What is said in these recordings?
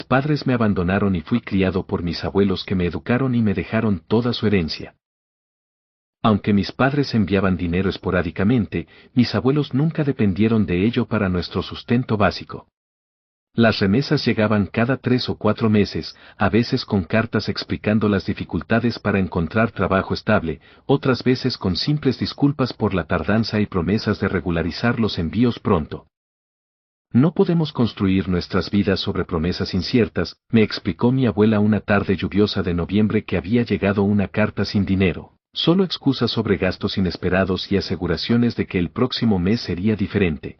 padres me abandonaron y fui criado por mis abuelos que me educaron y me dejaron toda su herencia. Aunque mis padres enviaban dinero esporádicamente, mis abuelos nunca dependieron de ello para nuestro sustento básico. Las remesas llegaban cada 3 o 4 meses, a veces con cartas explicando las dificultades para encontrar trabajo estable, otras veces con simples disculpas por la tardanza y promesas de regularizar los envíos pronto. No podemos construir nuestras vidas sobre promesas inciertas, me explicó mi abuela una tarde lluviosa de noviembre que había llegado una carta sin dinero, solo excusas sobre gastos inesperados y aseguraciones de que el próximo mes sería diferente.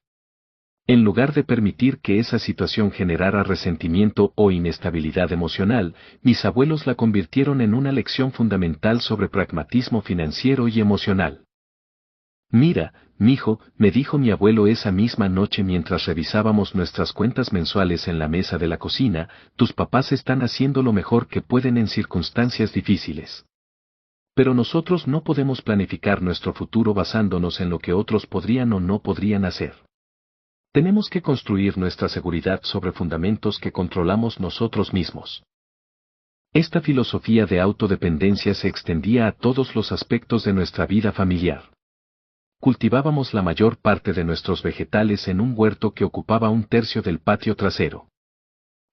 En lugar de permitir que esa situación generara resentimiento o inestabilidad emocional, mis abuelos la convirtieron en una lección fundamental sobre pragmatismo financiero y emocional. Mira, mijo, me dijo mi abuelo esa misma noche mientras revisábamos nuestras cuentas mensuales en la mesa de la cocina, tus papás están haciendo lo mejor que pueden en circunstancias difíciles. Pero nosotros no podemos planificar nuestro futuro basándonos en lo que otros podrían o no podrían hacer. Tenemos que construir nuestra seguridad sobre fundamentos que controlamos nosotros mismos. Esta filosofía de autodependencia se extendía a todos los aspectos de nuestra vida familiar. Cultivábamos la mayor parte de nuestros vegetales en un huerto que ocupaba 1/3 del patio trasero.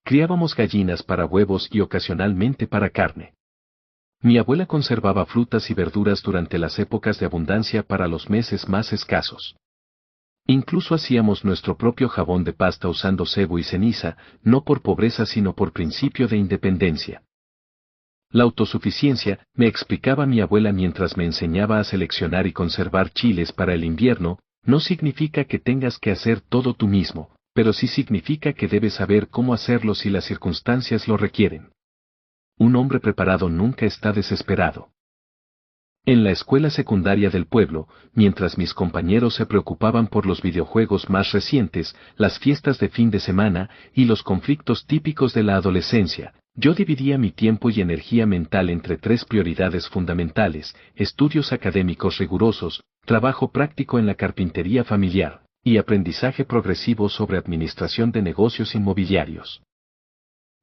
Criábamos gallinas para huevos y ocasionalmente para carne. Mi abuela conservaba frutas y verduras durante las épocas de abundancia para los meses más escasos. Incluso hacíamos nuestro propio jabón de pasta usando sebo y ceniza, no por pobreza sino por principio de independencia. La autosuficiencia, me explicaba mi abuela mientras me enseñaba a seleccionar y conservar chiles para el invierno, no significa que tengas que hacer todo tú mismo, pero sí significa que debes saber cómo hacerlo si las circunstancias lo requieren. Un hombre preparado nunca está desesperado. En la escuela secundaria del pueblo, mientras mis compañeros se preocupaban por los videojuegos más recientes, las fiestas de fin de semana y los conflictos típicos de la adolescencia, yo dividía mi tiempo y energía mental entre 3 prioridades fundamentales: estudios académicos rigurosos, trabajo práctico en la carpintería familiar, y aprendizaje progresivo sobre administración de negocios inmobiliarios.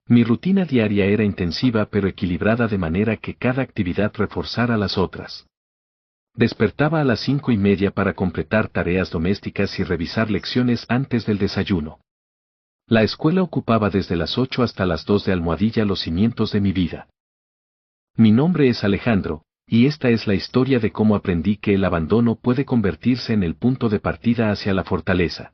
Mi rutina diaria era intensiva pero equilibrada de manera que cada actividad reforzara las otras. Despertaba a las 5:30 para completar tareas domésticas y revisar lecciones antes del desayuno. La escuela ocupaba desde las 8 hasta las 2 de Almohadilla los cimientos de mi vida. Mi nombre es Alejandro, y esta es la historia de cómo aprendí que el abandono puede convertirse en el punto de partida hacia la fortaleza.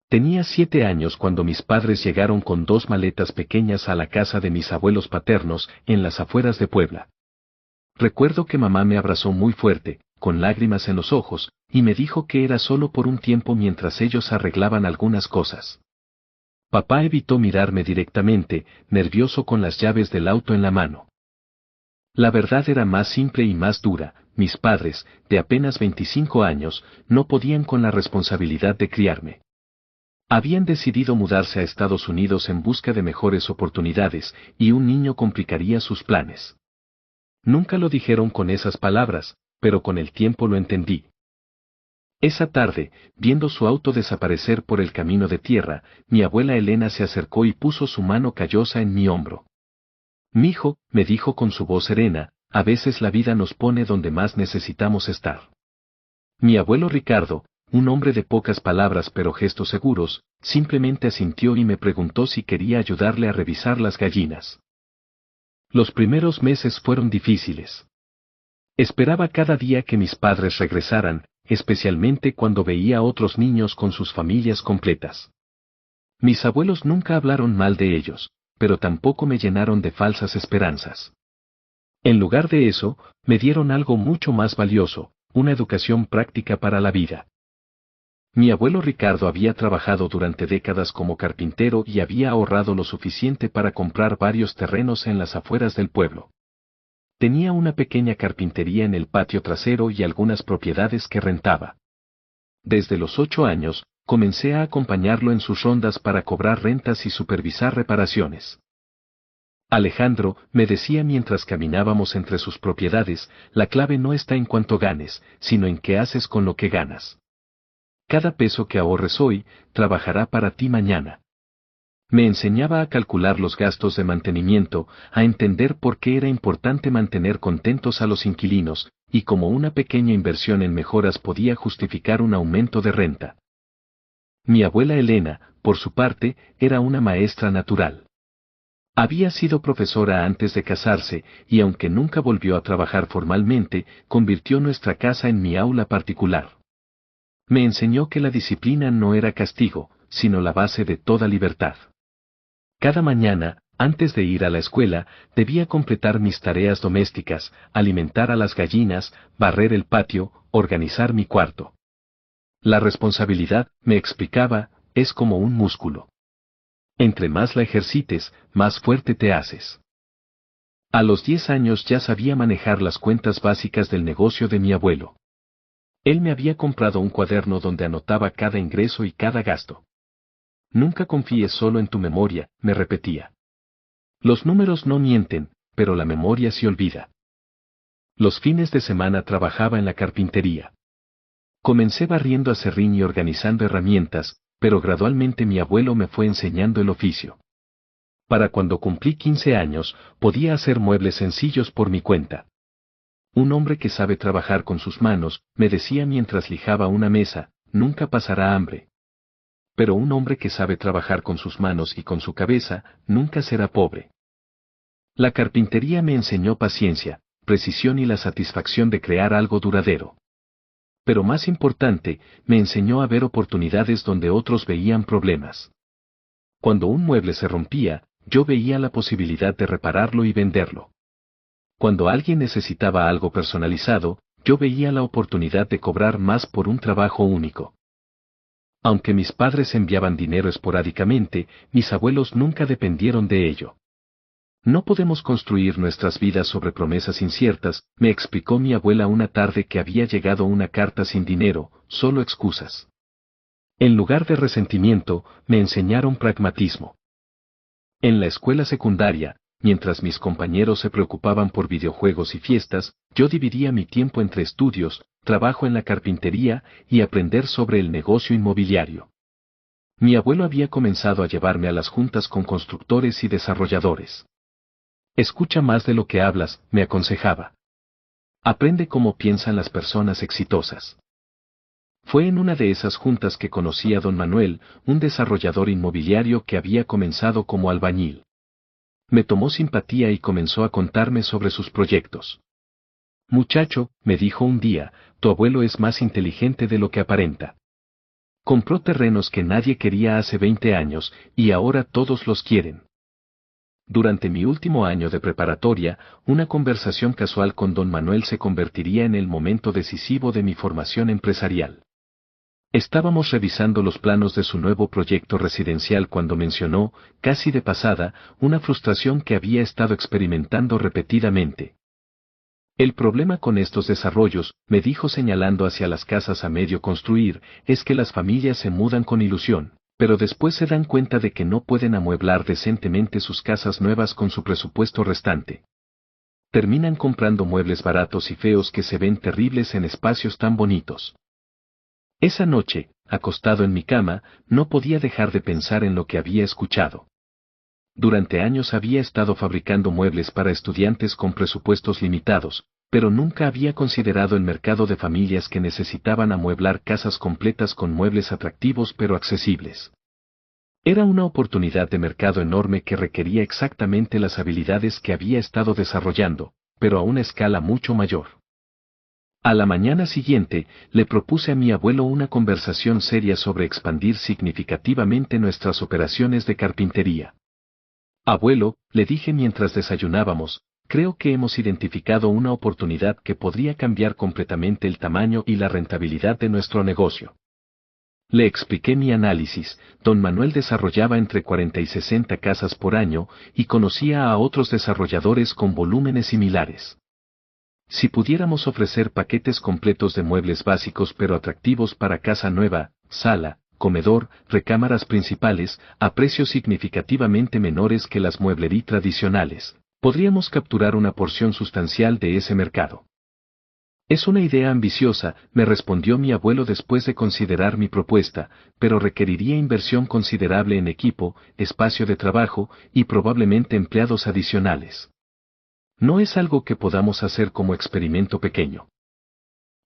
Tenía 7 años cuando mis padres llegaron con 2 maletas pequeñas a la casa de mis abuelos paternos, en las afueras de Puebla. Recuerdo que mamá me abrazó muy fuerte, con lágrimas en los ojos, y me dijo que era solo por un tiempo mientras ellos arreglaban algunas cosas. Papá evitó mirarme directamente, nervioso con las llaves del auto en la mano. La verdad era más simple y más dura: mis padres, de apenas 25 años, no podían con la responsabilidad de criarme. Habían decidido mudarse a Estados Unidos en busca de mejores oportunidades, y un niño complicaría sus planes. Nunca lo dijeron con esas palabras, pero con el tiempo lo entendí. Esa tarde, viendo su auto desaparecer por el camino de tierra, mi abuela Elena se acercó y puso su mano callosa en mi hombro. «Mijo», me dijo con su voz serena, «a veces la vida nos pone donde más necesitamos estar». Mi abuelo Ricardo, un hombre de pocas palabras pero gestos seguros, simplemente asintió y me preguntó si quería ayudarle a revisar las gallinas. Los primeros meses fueron difíciles. Esperaba cada día que mis padres regresaran, especialmente cuando veía a otros niños con sus familias completas. Mis abuelos nunca hablaron mal de ellos, pero tampoco me llenaron de falsas esperanzas. En lugar de eso, me dieron algo mucho más valioso: una educación práctica para la vida. Mi abuelo Ricardo había trabajado durante décadas como carpintero y había ahorrado lo suficiente para comprar varios terrenos en las afueras del pueblo. Tenía una pequeña carpintería en el patio trasero y algunas propiedades que rentaba. Desde los 8 años, comencé a acompañarlo en sus rondas para cobrar rentas y supervisar reparaciones. Alejandro, me decía mientras caminábamos entre sus propiedades, la clave no está en cuánto ganes, sino en qué haces con lo que ganas. Cada peso que ahorres hoy, trabajará para ti mañana. Me enseñaba a calcular los gastos de mantenimiento, a entender por qué era importante mantener contentos a los inquilinos, y cómo una pequeña inversión en mejoras podía justificar un aumento de renta. Mi abuela Elena, por su parte, era una maestra natural. Había sido profesora antes de casarse, y aunque nunca volvió a trabajar formalmente, convirtió nuestra casa en mi aula particular. Me enseñó que la disciplina no era castigo, sino la base de toda libertad. Cada mañana, antes de ir a la escuela, debía completar mis tareas domésticas, alimentar a las gallinas, barrer el patio, organizar mi cuarto. La responsabilidad, me explicaba, es como un músculo. Entre más la ejercites, más fuerte te haces. A los 10 años ya sabía manejar las cuentas básicas del negocio de mi abuelo. Él me había comprado un cuaderno donde anotaba cada ingreso y cada gasto. Nunca confíes solo en tu memoria, me repetía. Los números no mienten, pero la memoria se olvida. Los fines de semana trabajaba en la carpintería. Comencé barriendo aserrín y organizando herramientas, pero gradualmente mi abuelo me fue enseñando el oficio. Para cuando cumplí 15 años, podía hacer muebles sencillos por mi cuenta. Un hombre que sabe trabajar con sus manos, me decía mientras lijaba una mesa, nunca pasará hambre. Pero un hombre que sabe trabajar con sus manos y con su cabeza, nunca será pobre. La carpintería me enseñó paciencia, precisión y la satisfacción de crear algo duradero. Pero más importante, me enseñó a ver oportunidades donde otros veían problemas. Cuando un mueble se rompía, yo veía la posibilidad de repararlo y venderlo. Cuando alguien necesitaba algo personalizado, yo veía la oportunidad de cobrar más por un trabajo único. Aunque mis padres enviaban dinero esporádicamente, mis abuelos nunca dependieron de ello. No podemos construir nuestras vidas sobre promesas inciertas, me explicó mi abuela una tarde que había llegado una carta sin dinero, solo excusas. En lugar de resentimiento, me enseñaron pragmatismo. En la escuela secundaria, mientras mis compañeros se preocupaban por videojuegos y fiestas, yo dividía mi tiempo entre estudios, trabajo en la carpintería y aprender sobre el negocio inmobiliario. Mi abuelo había comenzado a llevarme a las juntas con constructores y desarrolladores. Escucha más de lo que hablas, me aconsejaba. Aprende cómo piensan las personas exitosas. Fue en una de esas juntas que conocí a don Manuel, un desarrollador inmobiliario que había comenzado como albañil. Me tomó simpatía y comenzó a contarme sobre sus proyectos. Muchacho, me dijo un día, tu abuelo es más inteligente de lo que aparenta. Compró terrenos que nadie quería hace 20 años, y ahora todos los quieren. Durante mi último año de preparatoria, una conversación casual con don Manuel se convertiría en el momento decisivo de mi formación empresarial. Estábamos revisando los planos de su nuevo proyecto residencial cuando mencionó, casi de pasada, una frustración que había estado experimentando repetidamente. El problema con estos desarrollos, me dijo señalando hacia las casas a medio construir, es que las familias se mudan con ilusión, pero después se dan cuenta de que no pueden amueblar decentemente sus casas nuevas con su presupuesto restante. Terminan comprando muebles baratos y feos que se ven terribles en espacios tan bonitos. Esa noche, acostado en mi cama, no podía dejar de pensar en lo que había escuchado. Durante años había estado fabricando muebles para estudiantes con presupuestos limitados, pero nunca había considerado el mercado de familias que necesitaban amueblar casas completas con muebles atractivos pero accesibles. Era una oportunidad de mercado enorme que requería exactamente las habilidades que había estado desarrollando, pero a una escala mucho mayor. A la mañana siguiente, le propuse a mi abuelo una conversación seria sobre expandir significativamente nuestras operaciones de carpintería. Abuelo, le dije mientras desayunábamos, creo que hemos identificado una oportunidad que podría cambiar completamente el tamaño y la rentabilidad de nuestro negocio. Le expliqué mi análisis, don Manuel desarrollaba entre 40 y 60 casas por año y conocía a otros desarrolladores con volúmenes similares. Si pudiéramos ofrecer paquetes completos de muebles básicos pero atractivos para casa nueva, sala, comedor, recámaras principales, a precios significativamente menores que las mueblería tradicionales, podríamos capturar una porción sustancial de ese mercado. Es una idea ambiciosa, me respondió mi abuelo después de considerar mi propuesta, pero requeriría inversión considerable en equipo, espacio de trabajo y probablemente empleados adicionales. No es algo que podamos hacer como experimento pequeño.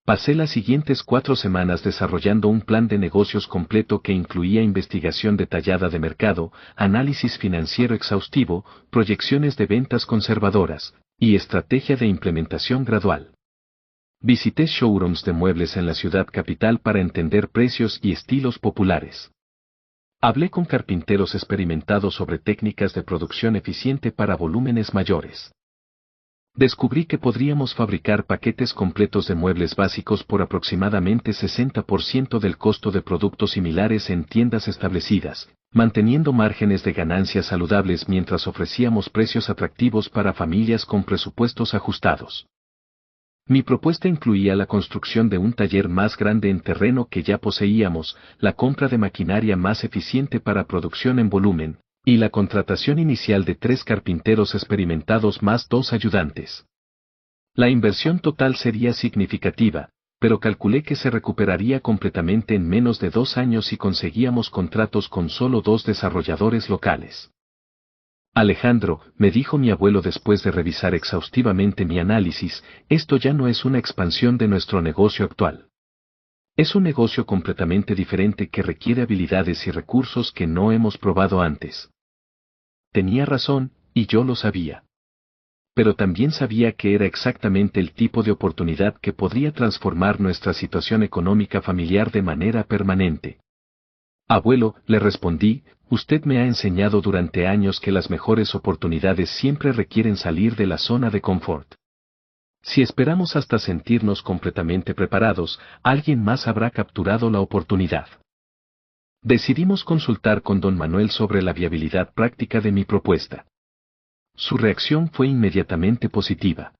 Pasé las siguientes 4 semanas desarrollando un plan de negocios completo que incluía investigación detallada de mercado, análisis financiero exhaustivo, proyecciones de ventas conservadoras, y estrategia de implementación gradual. Visité showrooms de muebles en la ciudad capital para entender precios y estilos populares. Hablé con carpinteros experimentados sobre técnicas de producción eficiente para volúmenes mayores. Descubrí que podríamos fabricar paquetes completos de muebles básicos por aproximadamente 60% del costo de productos similares en tiendas establecidas, manteniendo márgenes de ganancias saludables mientras ofrecíamos precios atractivos para familias con presupuestos ajustados. Mi propuesta incluía la construcción de un taller más grande en terreno que ya poseíamos, la compra de maquinaria más eficiente para producción en volumen, y la contratación inicial de 3 carpinteros experimentados más 2 ayudantes. La inversión total sería significativa, pero calculé que se recuperaría completamente en menos de 2 años si conseguíamos contratos con solo 2 desarrolladores locales. Alejandro, me dijo mi abuelo después de revisar exhaustivamente mi análisis, esto ya no es una expansión de nuestro negocio actual. Es un negocio completamente diferente que requiere habilidades y recursos que no hemos probado antes. Tenía razón, y yo lo sabía. Pero también sabía que era exactamente el tipo de oportunidad que podría transformar nuestra situación económica familiar de manera permanente. Abuelo, le respondí, usted me ha enseñado durante años que las mejores oportunidades siempre requieren salir de la zona de confort. Si esperamos hasta sentirnos completamente preparados, alguien más habrá capturado la oportunidad. Decidimos consultar con don Manuel sobre la viabilidad práctica de mi propuesta. Su reacción fue inmediatamente positiva.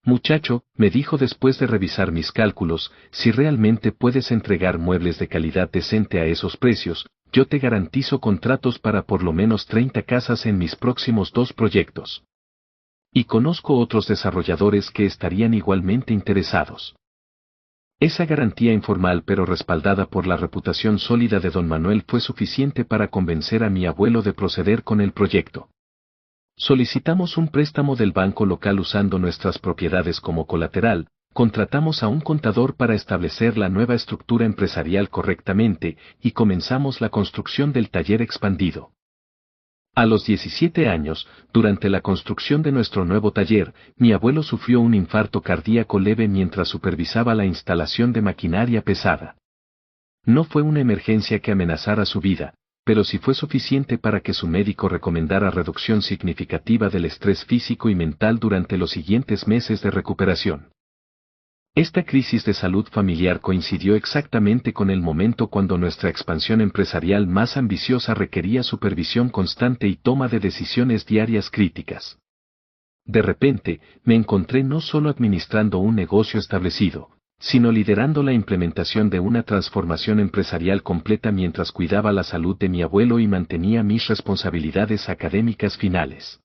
Muchacho, me dijo después de revisar mis cálculos, si realmente puedes entregar muebles de calidad decente a esos precios, yo te garantizo contratos para por lo menos 30 casas en mis próximos 2 proyectos. Y conozco otros desarrolladores que estarían igualmente interesados. Esa garantía informal pero respaldada por la reputación sólida de don Manuel fue suficiente para convencer a mi abuelo de proceder con el proyecto. Solicitamos un préstamo del banco local usando nuestras propiedades como colateral, contratamos a un contador para establecer la nueva estructura empresarial correctamente y comenzamos la construcción del taller expandido. A los 17 años, durante la construcción de nuestro nuevo taller, mi abuelo sufrió un infarto cardíaco leve mientras supervisaba la instalación de maquinaria pesada. No fue una emergencia que amenazara su vida, pero sí fue suficiente para que su médico recomendara reducción significativa del estrés físico y mental durante los siguientes meses de recuperación. Esta crisis de salud familiar coincidió exactamente con el momento cuando nuestra expansión empresarial más ambiciosa requería supervisión constante y toma de decisiones diarias críticas. De repente, me encontré no solo administrando un negocio establecido, sino liderando la implementación de una transformación empresarial completa mientras cuidaba la salud de mi abuelo y mantenía mis responsabilidades académicas finales.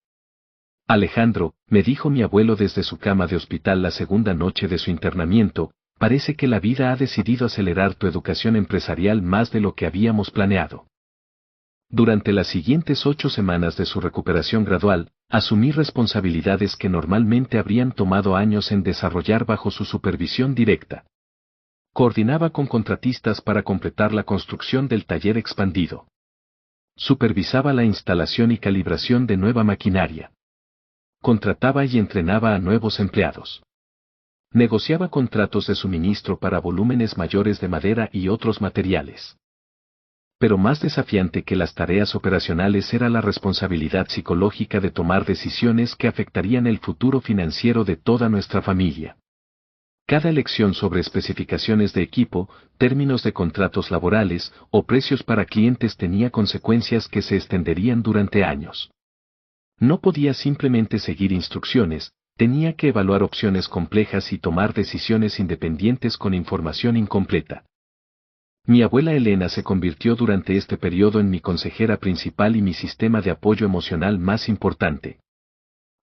Alejandro, me dijo mi abuelo desde su cama de hospital la segunda noche de su internamiento, parece que la vida ha decidido acelerar tu educación empresarial más de lo que habíamos planeado. Durante las siguientes 8 semanas de su recuperación gradual, asumí responsabilidades que normalmente habrían tomado años en desarrollar bajo su supervisión directa. Coordinaba con contratistas para completar la construcción del taller expandido. Supervisaba la instalación y calibración de nueva maquinaria. Contrataba y entrenaba a nuevos empleados. Negociaba contratos de suministro para volúmenes mayores de madera y otros materiales. Pero más desafiante que las tareas operacionales era la responsabilidad psicológica de tomar decisiones que afectarían el futuro financiero de toda nuestra familia. Cada elección sobre especificaciones de equipo, términos de contratos laborales o precios para clientes tenía consecuencias que se extenderían durante años. No podía simplemente seguir instrucciones, tenía que evaluar opciones complejas y tomar decisiones independientes con información incompleta. Mi abuela Elena se convirtió durante este periodo en mi consejera principal y mi sistema de apoyo emocional más importante.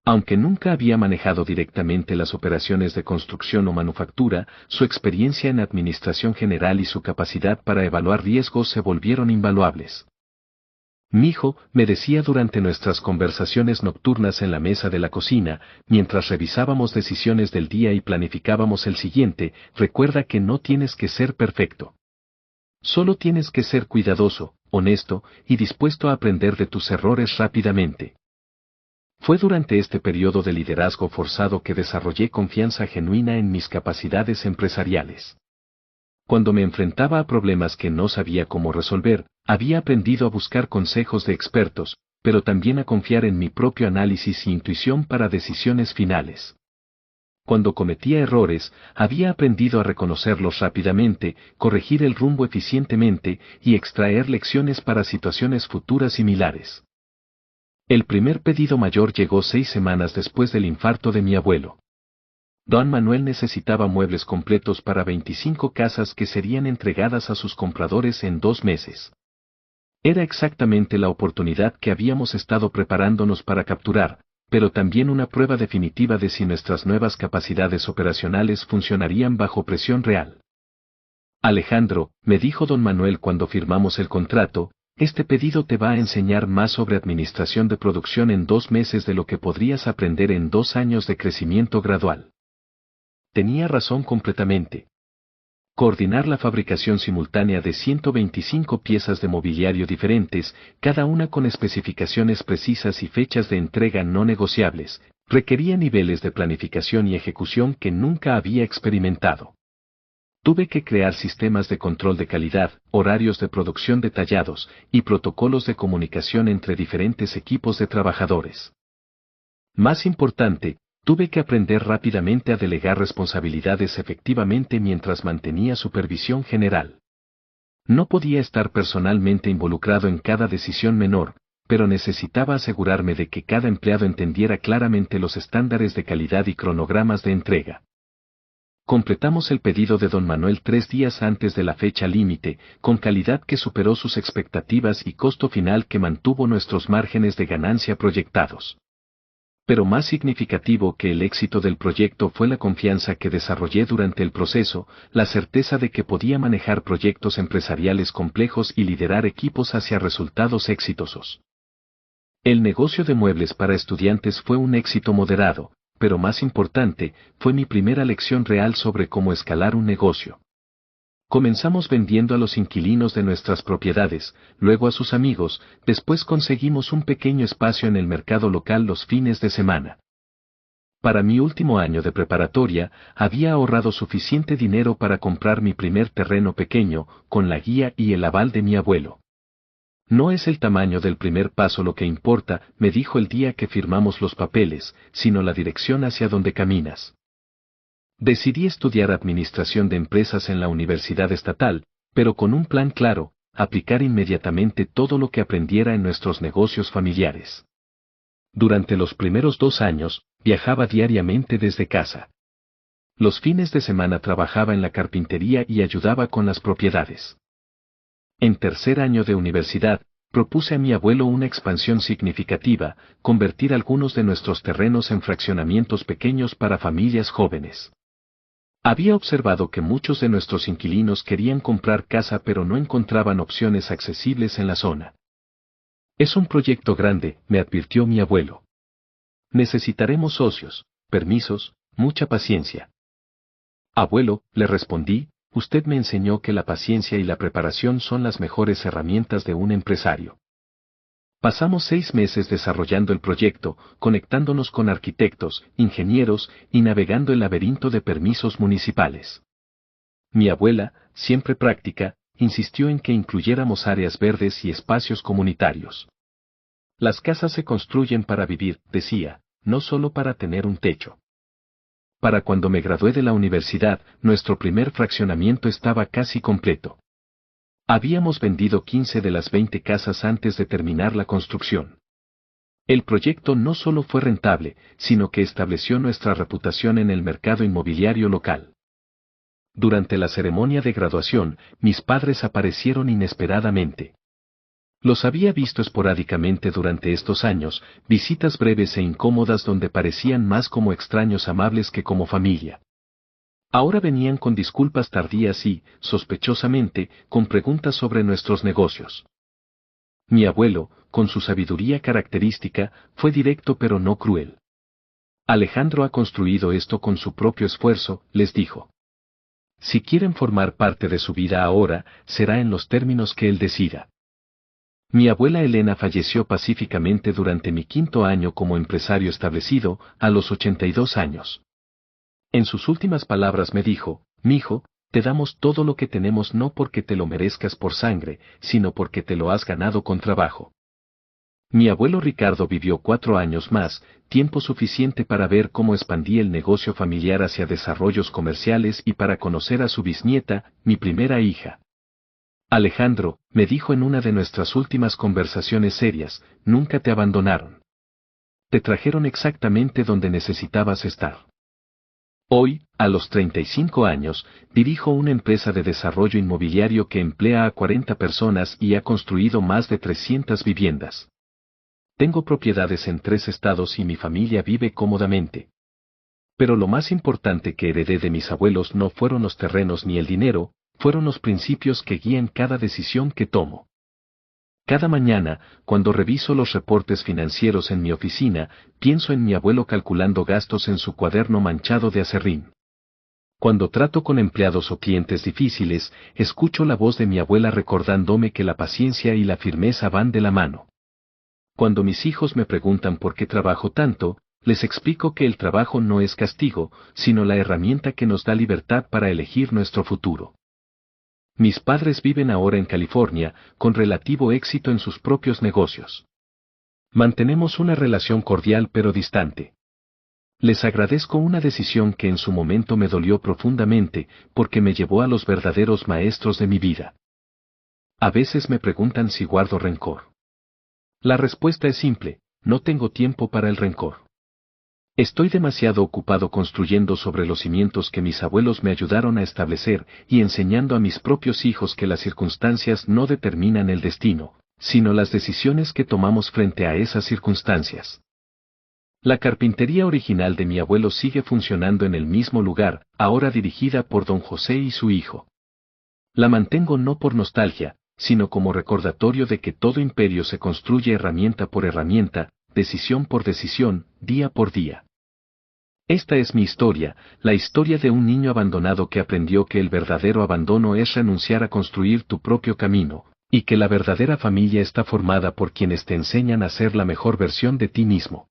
Aunque nunca había manejado directamente las operaciones de construcción o manufactura, su experiencia en administración general y su capacidad para evaluar riesgos se volvieron invaluables. Mijo, me decía durante nuestras conversaciones nocturnas en la mesa de la cocina, mientras revisábamos decisiones del día y planificábamos el siguiente, recuerda que no tienes que ser perfecto. Solo tienes que ser cuidadoso, honesto y dispuesto a aprender de tus errores rápidamente. Fue durante este periodo de liderazgo forzado que desarrollé confianza genuina en mis capacidades empresariales. Cuando me enfrentaba a problemas que no sabía cómo resolver, había aprendido a buscar consejos de expertos, pero también a confiar en mi propio análisis e intuición para decisiones finales. Cuando cometía errores, había aprendido a reconocerlos rápidamente, corregir el rumbo eficientemente y extraer lecciones para situaciones futuras similares. El primer pedido mayor llegó 6 semanas después del infarto de mi abuelo. Don Manuel necesitaba muebles completos para 25 casas que serían entregadas a sus compradores en 2 meses. Era exactamente la oportunidad que habíamos estado preparándonos para capturar, pero también una prueba definitiva de si nuestras nuevas capacidades operacionales funcionarían bajo presión real. Alejandro, me dijo don Manuel cuando firmamos el contrato, este pedido te va a enseñar más sobre administración de producción en 2 meses de lo que podrías aprender en 2 años de crecimiento gradual. Tenía razón completamente. Coordinar la fabricación simultánea de 125 piezas de mobiliario diferentes, cada una con especificaciones precisas y fechas de entrega no negociables, requería niveles de planificación y ejecución que nunca había experimentado. Tuve que crear sistemas de control de calidad, horarios de producción detallados y protocolos de comunicación entre diferentes equipos de trabajadores. Más importante, tuve que aprender rápidamente a delegar responsabilidades efectivamente mientras mantenía supervisión general. No podía estar personalmente involucrado en cada decisión menor, pero necesitaba asegurarme de que cada empleado entendiera claramente los estándares de calidad y cronogramas de entrega. Completamos el pedido de don Manuel 3 días antes de la fecha límite, con calidad que superó sus expectativas y costo final que mantuvo nuestros márgenes de ganancia proyectados. Pero más significativo que el éxito del proyecto fue la confianza que desarrollé durante el proceso, la certeza de que podía manejar proyectos empresariales complejos y liderar equipos hacia resultados exitosos. El negocio de muebles para estudiantes fue un éxito moderado, pero más importante, fue mi primera lección real sobre cómo escalar un negocio. Comenzamos vendiendo a los inquilinos de nuestras propiedades, luego a sus amigos, después conseguimos un pequeño espacio en el mercado local los fines de semana. Para mi último año de preparatoria, había ahorrado suficiente dinero para comprar mi primer terreno pequeño, con la guía y el aval de mi abuelo. No es el tamaño del primer paso lo que importa, me dijo el día que firmamos los papeles, sino la dirección hacia donde caminas. Decidí estudiar administración de empresas en la universidad estatal, pero con un plan claro, aplicar inmediatamente todo lo que aprendiera en nuestros negocios familiares. Durante los primeros 2 años, viajaba diariamente desde casa. Los fines de semana trabajaba en la carpintería y ayudaba con las propiedades. En tercer año de universidad, propuse a mi abuelo una expansión significativa, convertir algunos de nuestros terrenos en fraccionamientos pequeños para familias jóvenes. Había observado que muchos de nuestros inquilinos querían comprar casa pero no encontraban opciones accesibles en la zona. Es un proyecto grande, me advirtió mi abuelo. Necesitaremos socios, permisos, mucha paciencia. Abuelo, le respondí, usted me enseñó que la paciencia y la preparación son las mejores herramientas de un empresario. Pasamos 6 meses desarrollando el proyecto, conectándonos con arquitectos, ingenieros y navegando el laberinto de permisos municipales. Mi abuela, siempre práctica, insistió en que incluyéramos áreas verdes y espacios comunitarios. Las casas se construyen para vivir, decía, no solo para tener un techo. Para cuando me gradué de la universidad, nuestro primer fraccionamiento estaba casi completo. Habíamos vendido 15 de las 20 casas antes de terminar la construcción. El proyecto no solo fue rentable, sino que estableció nuestra reputación en el mercado inmobiliario local. Durante la ceremonia de graduación, mis padres aparecieron inesperadamente. Los había visto esporádicamente durante estos años, visitas breves e incómodas donde parecían más como extraños amables que como familia. Ahora venían con disculpas tardías y, sospechosamente, con preguntas sobre nuestros negocios. Mi abuelo, con su sabiduría característica, fue directo pero no cruel. Alejandro ha construido esto con su propio esfuerzo, les dijo. Si quieren formar parte de su vida ahora, será en los términos que él decida. Mi abuela Elena falleció pacíficamente durante mi 5.º año como empresario establecido, a los 82 años. En sus últimas palabras me dijo, mijo, te damos todo lo que tenemos no porque te lo merezcas por sangre, sino porque te lo has ganado con trabajo. Mi abuelo Ricardo vivió 4 años más, tiempo suficiente para ver cómo expandí el negocio familiar hacia desarrollos comerciales y para conocer a su bisnieta, mi primera hija. Alejandro, me dijo en una de nuestras últimas conversaciones serias, nunca te abandonaron. Te trajeron exactamente donde necesitabas estar. Hoy, a los 35 años, dirijo una empresa de desarrollo inmobiliario que emplea a 40 personas y ha construido más de 300 viviendas. Tengo propiedades en 3 estados y mi familia vive cómodamente. Pero lo más importante que heredé de mis abuelos no fueron los terrenos ni el dinero, fueron los principios que guían cada decisión que tomo. Cada mañana, cuando reviso los reportes financieros en mi oficina, pienso en mi abuelo calculando gastos en su cuaderno manchado de aserrín. Cuando trato con empleados o clientes difíciles, escucho la voz de mi abuela recordándome que la paciencia y la firmeza van de la mano. Cuando mis hijos me preguntan por qué trabajo tanto, les explico que el trabajo no es castigo, sino la herramienta que nos da libertad para elegir nuestro futuro. Mis padres viven ahora en California, con relativo éxito en sus propios negocios. Mantenemos una relación cordial pero distante. Les agradezco una decisión que en su momento me dolió profundamente, porque me llevó a los verdaderos maestros de mi vida. A veces me preguntan si guardo rencor. La respuesta es simple, no tengo tiempo para el rencor. Estoy demasiado ocupado construyendo sobre los cimientos que mis abuelos me ayudaron a establecer y enseñando a mis propios hijos que las circunstancias no determinan el destino, sino las decisiones que tomamos frente a esas circunstancias. La carpintería original de mi abuelo sigue funcionando en el mismo lugar, ahora dirigida por don José y su hijo. La mantengo no por nostalgia, sino como recordatorio de que todo imperio se construye herramienta por herramienta, decisión por decisión, día por día. Esta es mi historia, la historia de un niño abandonado que aprendió que el verdadero abandono es renunciar a construir tu propio camino, y que la verdadera familia está formada por quienes te enseñan a ser la mejor versión de ti mismo.